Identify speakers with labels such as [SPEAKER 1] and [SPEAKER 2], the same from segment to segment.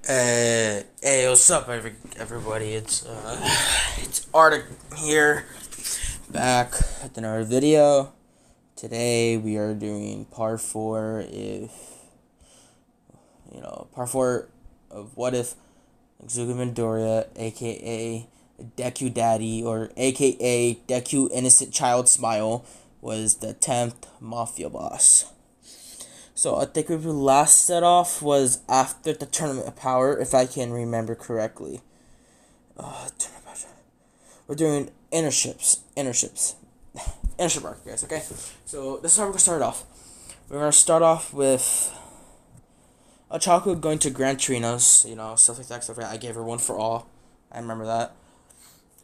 [SPEAKER 1] Hey, what's up, everybody? It's Arctic here, back with another video. Today we are doing part four. Part four of what if Izuku Midoriya, aka Deku Daddy, or aka Deku Innocent Child Smile, was the 10th Mafia boss. So I think we last set off was after the Tournament of Power, if I can remember correctly. We're doing innership arc, guys. Okay, so this is how we're gonna start off. We're gonna start off with Ochako going to Gran Torino's, stuff like that. I gave her one for all. I remember that.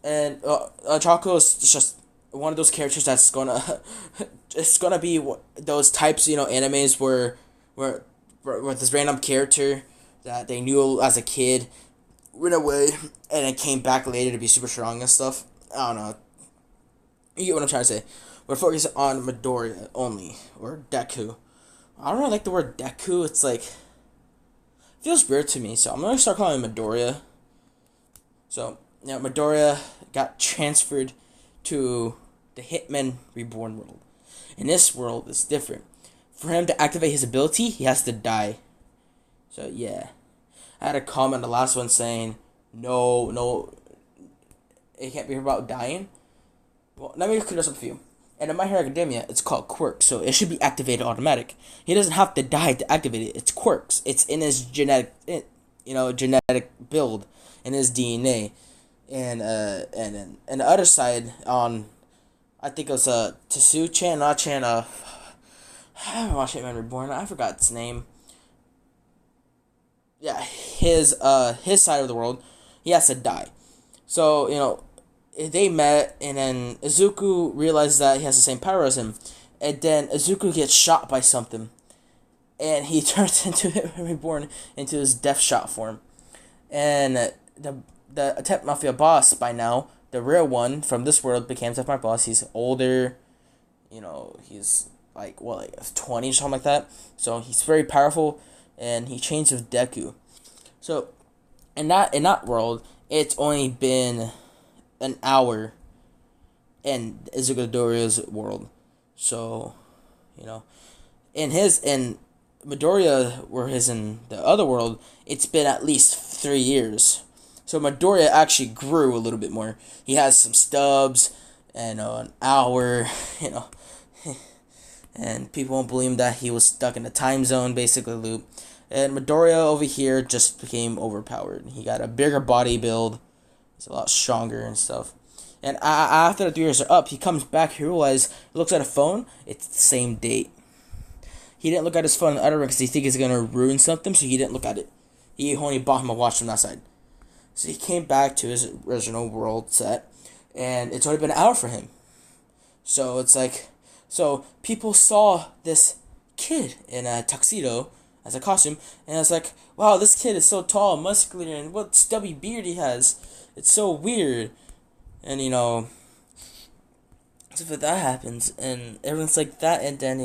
[SPEAKER 1] And Ochako is just one of those characters that's gonna it's gonna be those types, animes where this random character that they knew as a kid went away and then came back later to be super strong and stuff. I don't know. You get what I'm trying to say. We're focusing on Midoriya only, or Deku. I don't really like the word Deku. It's like, it feels weird to me, so I'm gonna start calling him Midoriya. So, Midoriya got transferred to the Hitman Reborn world. And this world is different. For him to activate his ability, he has to die. So, yeah. I had a comment on the last one saying, no, it can't be about dying. Well, let me clear this up for you. And in My Hero Academia, it's called quirk, so it should be activated automatic. He doesn't have to die to activate it. It's quirks. It's in his genetic build, in his DNA. And then the other side, on, I think it was Tetsu-chan, not Chan, I haven't watched Hitman Reborn. I forgot its name. Yeah, his side of the world, he has to die. So, they met, and then Izuku realized that he has the same power as him. And then Izuku gets shot by something. And he turns into Reborn into his death shot form. And the Attempt Mafia boss by now, the real one from this world, became Attempt Mafia boss. He's older. He's like 20 or something like that. So he's very powerful, and he changed with Deku. So in that world, it's only been an hour in Izuku Midoriya's world. So, in Midoriya, where his in the other world, it's been at least 3 years. So Midoriya actually grew a little bit more. He has some stubs and an hour, and people won't believe that he was stuck in a time zone, basically loop. And Midoriya over here just became overpowered. He got a bigger body build. He's a lot stronger and stuff. And after the 3 years are up, he comes back. He realizes, looks at a phone. It's the same date. He didn't look at his phone in the other room because he thinks he's gonna ruin something, so he didn't look at it. He only bought him a watch from that side. So he came back to his original world set, and it's already been an hour for him. So it's like, so people saw this kid in a tuxedo as a costume, and it's like, wow, this kid is so tall, muscular, and what stubby beard he has. It's so weird. And, so if that happens, and everyone's like that, and then,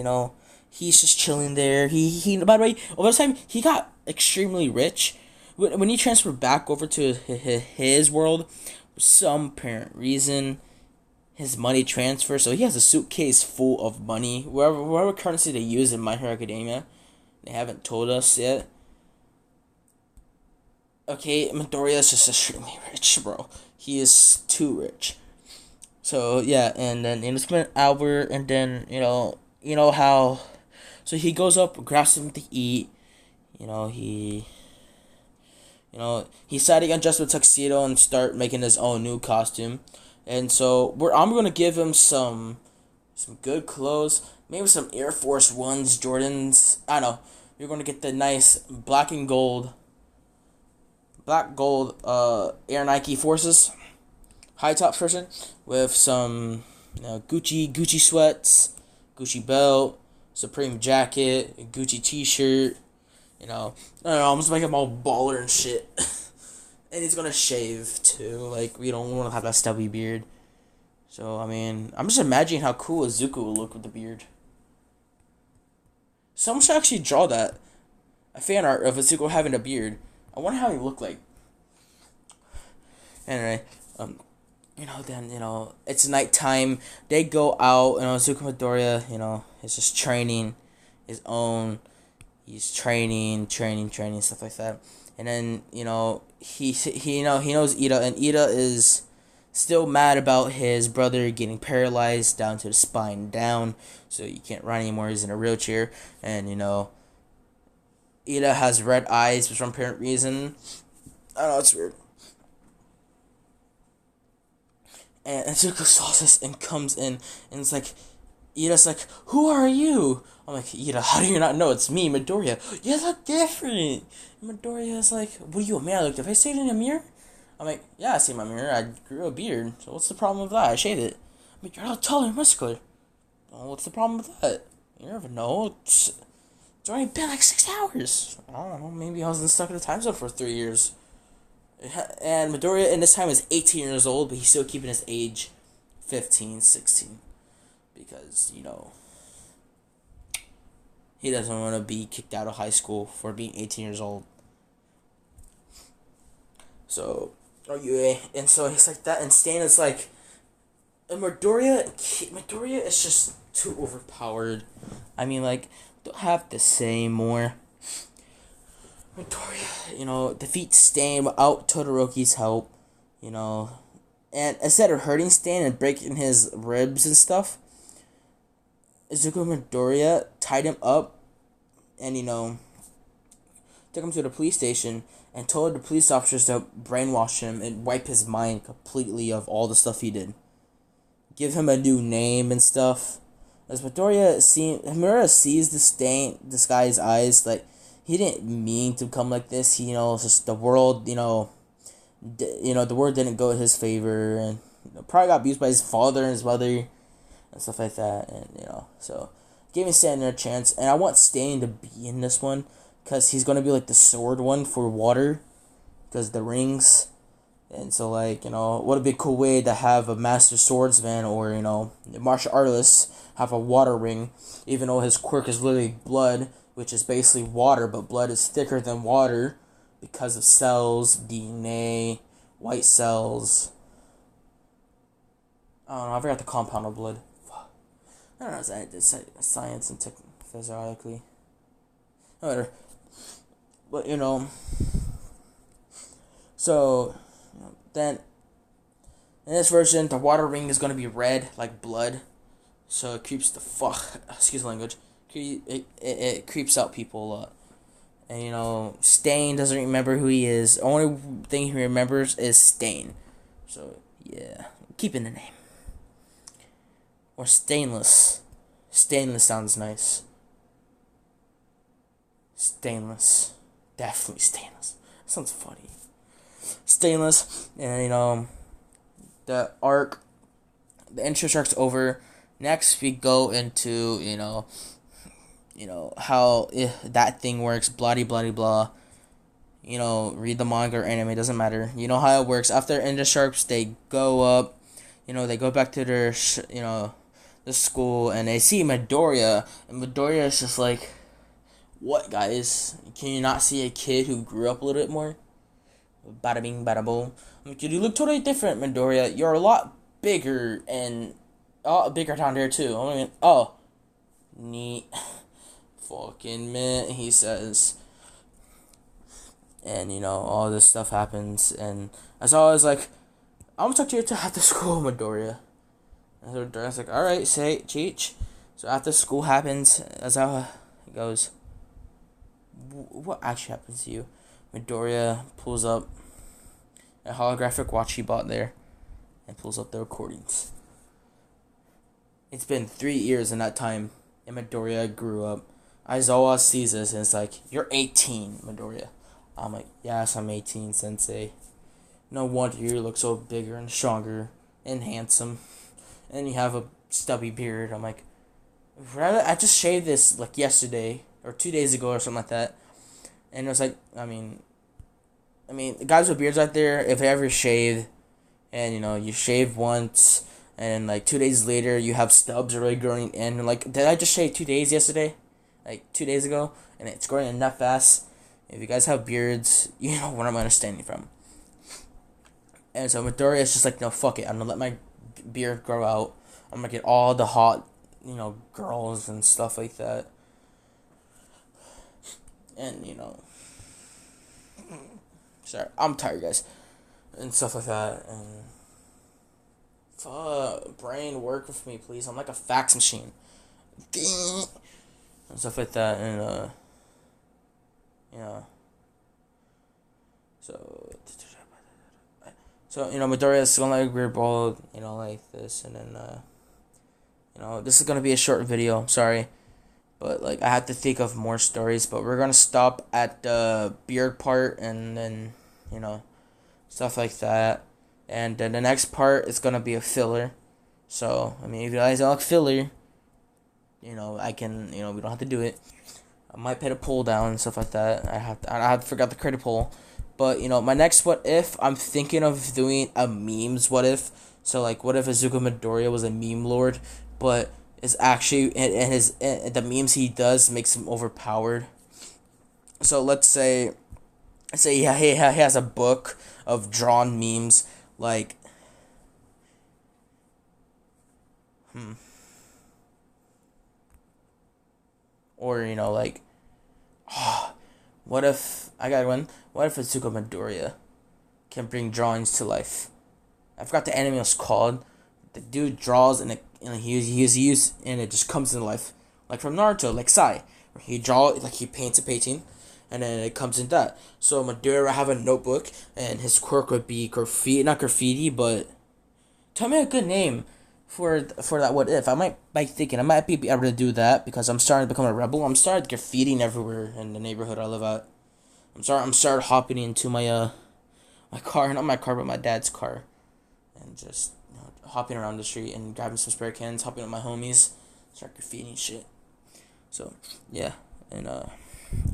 [SPEAKER 1] he's just chilling there. He by the way, over the time, he got extremely rich. When he transferred back over to his world, for some apparent reason, his money transferred, so he has a suitcase full of money. Whatever currency they use in My Hero Academia, they haven't told us yet. Okay, Midoriya is just extremely rich, bro. He is too rich. So yeah, and then it's been an hour, and then how. So he goes up, grabs something to eat. He decided to undress with tuxedo and start making his own new costume. And so I'm gonna give him some good clothes, maybe some Air Force Ones, Jordans. I don't know. You're gonna get the nice black gold Air Nike Forces high top version with some Gucci sweats, Gucci belt, Supreme jacket, Gucci t-shirt. I don't know, I'm just making him all baller and shit. And he's gonna shave too. Like, we don't want to have that stubby beard. So I mean, I'm just imagining how cool Izuku will look with the beard. Someone should actually draw that. A fan art of Izuku having a beard. I wonder how he looked like. Anyway, then, it's nighttime. They go out, Izuku Midoriya, is just training his own. He's training, stuff like that. And then, he knows Ida, and Ida is still mad about his brother getting paralyzed down to the spine down, so he can't run anymore. He's in a wheelchair, and, Ida has red eyes for some apparent reason. I don't know, it's weird. And Izuku saw this and comes in, and it's like, Ida's like, who are you? I'm like, Ida, how do you not know? It's me, Midoriya. You look different. Midoriya's like, what are you, a man? I looked, if I stayed in a mirror? I'm like, yeah, I see my mirror. I grew a beard. So what's the problem with that? I shaved it. I'm like, you're all taller and muscular. Oh, what's the problem with that? You never know. It's already been like 6 hours. I don't know. Maybe I wasn't stuck in the time zone for 3 years. And Midoriya in this time is 18 years old, but he's still keeping his age 15, 16. Because, he doesn't want to be kicked out of high school for being 18 years old. So, and so he's like that, and Stain is like, and Midoriya is just too overpowered. I mean, like, don't have to say more. Midoriya, defeats Stain without Todoroki's help, and instead of hurting Stain and breaking his ribs and stuff, Izuku Midoriya tied him up and, took him to the police station and told the police officers to brainwash him and wipe his mind completely of all the stuff he did. Give him a new name and stuff. As Midoriya sees this guy's eyes, like, he didn't mean to come like this. It's just the world, the world didn't go in his favor, and probably got abused by his father and his mother and stuff like that, and, so gave me Stain a chance, and I want Stain to be in this one, because he's going to be, like, the sword one for water, because the rings, and so, like, what a big cool way to have a master swordsman, or, martial artist have a water ring, even though his quirk is literally blood, which is basically water, but blood is thicker than water, because of cells, DNA, white cells, I don't know, I forgot the compound of blood. I don't know, it's science and physiologically. No matter. But, so, then, in this version, the water ring is going to be red, like blood. So it creeps the fuck, excuse the language, it creeps out people a lot. And, Stain doesn't remember who he is. The only thing he remembers is Stain. So, yeah, keeping the name. Or Stainless. Stainless sounds nice. Stainless. Definitely Stainless. Sounds funny. Stainless. And, the arc. The intro arc's over. Next, we go into, how that thing works. Blah, blah, blah. Read the manga or anime. Doesn't matter. You know how it works. After Ender Sharks, they go up. They go back to their, the school, and they see Midoriya, and Midoriya is just like, what, guys? Can you not see a kid who grew up a little bit more? Bada bing, bada boom. I'm like, dude, you look totally different, Midoriya. You're a lot bigger, and bigger down there, too. I mean, oh, neat. Fucking man, he says. And, all this stuff happens, and as always, like, I'm gonna talk to you after school, Midoriya. And Midoriya's like, alright, say, Cheech. So after school happens, as how it goes, what actually happens to you? Midoriya pulls up a holographic watch he bought there, and pulls up the recordings. It's been 3 years in that time, and Midoriya grew up. Aizawa sees this, and it's like, you're 18, Midoriya. I'm like, yes, I'm 18, sensei. No wonder you look so bigger and stronger and handsome. And you have a stubby beard. I'm like, I just shaved this, like, yesterday, or 2 days ago, or something like that. And it was like, I mean, the guys with beards out there, if they ever shave, and, you shave once, and, like, 2 days later, you have stubs already growing in. Like, did I just shave 2 days yesterday? Like, 2 days ago? And it's growing in that fast. If you guys have beards, you know where I'm understanding from. And so Midoriya is just like, no, fuck it. I'm gonna let my beard grow out. I'm gonna get all the hot, girls and stuff like that. And sorry, I'm tired, guys, and stuff like that. And brain, work with me, please. I'm like a fax machine, and stuff like that. And yeah. So Midoriya is gonna like weird bald, like this, and then this is gonna be a short video. I'm sorry, but like I have to think of more stories. But we're gonna stop at the beard part, and then stuff like that. And then the next part is gonna be a filler. So I mean, if you guys don't like filler, I can we don't have to do it. I might put a pull down and stuff like that. I forgot to create a poll. But my next what if, I'm thinking of doing a memes what if. So like, what if Izuku Midoriya was a meme lord, but is actually and the memes he does makes him overpowered. So let's say he has a book of drawn memes like or like what if I got one? What if Izuku Midoriya can bring drawings to life? I forgot the anime was called. The dude draws and it just comes into life, like from Naruto, like Sai. He he paints a painting, and then it comes in that. So Midoriya have a notebook, and his quirk would be graffiti, not graffiti, but tell me a good name for that. What if I might be able to do that because I'm starting to become a rebel. I'm started graffitiing everywhere in the neighborhood I live at. I'm started hopping into my my car, not my car, but my dad's car, and just hopping around the street and grabbing some spray cans, hopping with my homies, start graffitiing shit. So yeah, and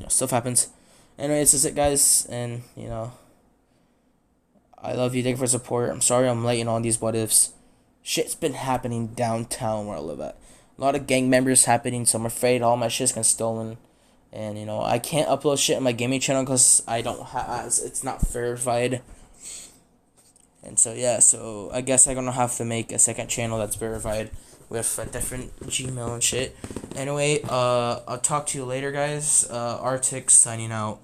[SPEAKER 1] stuff happens. Anyway, this is it, guys, and I love you. Thank you for support. I'm sorry I'm late in all these what ifs. Shit's been happening downtown where I live at. A lot of gang members happening, so I'm afraid all my shit's gonna stolen. And I can't upload shit on my gaming channel because I don't have it's not verified. And so yeah, so I guess I'm gonna have to make a second channel that's verified with a different Gmail and shit. Anyway, I'll talk to you later, guys. Arctic signing out.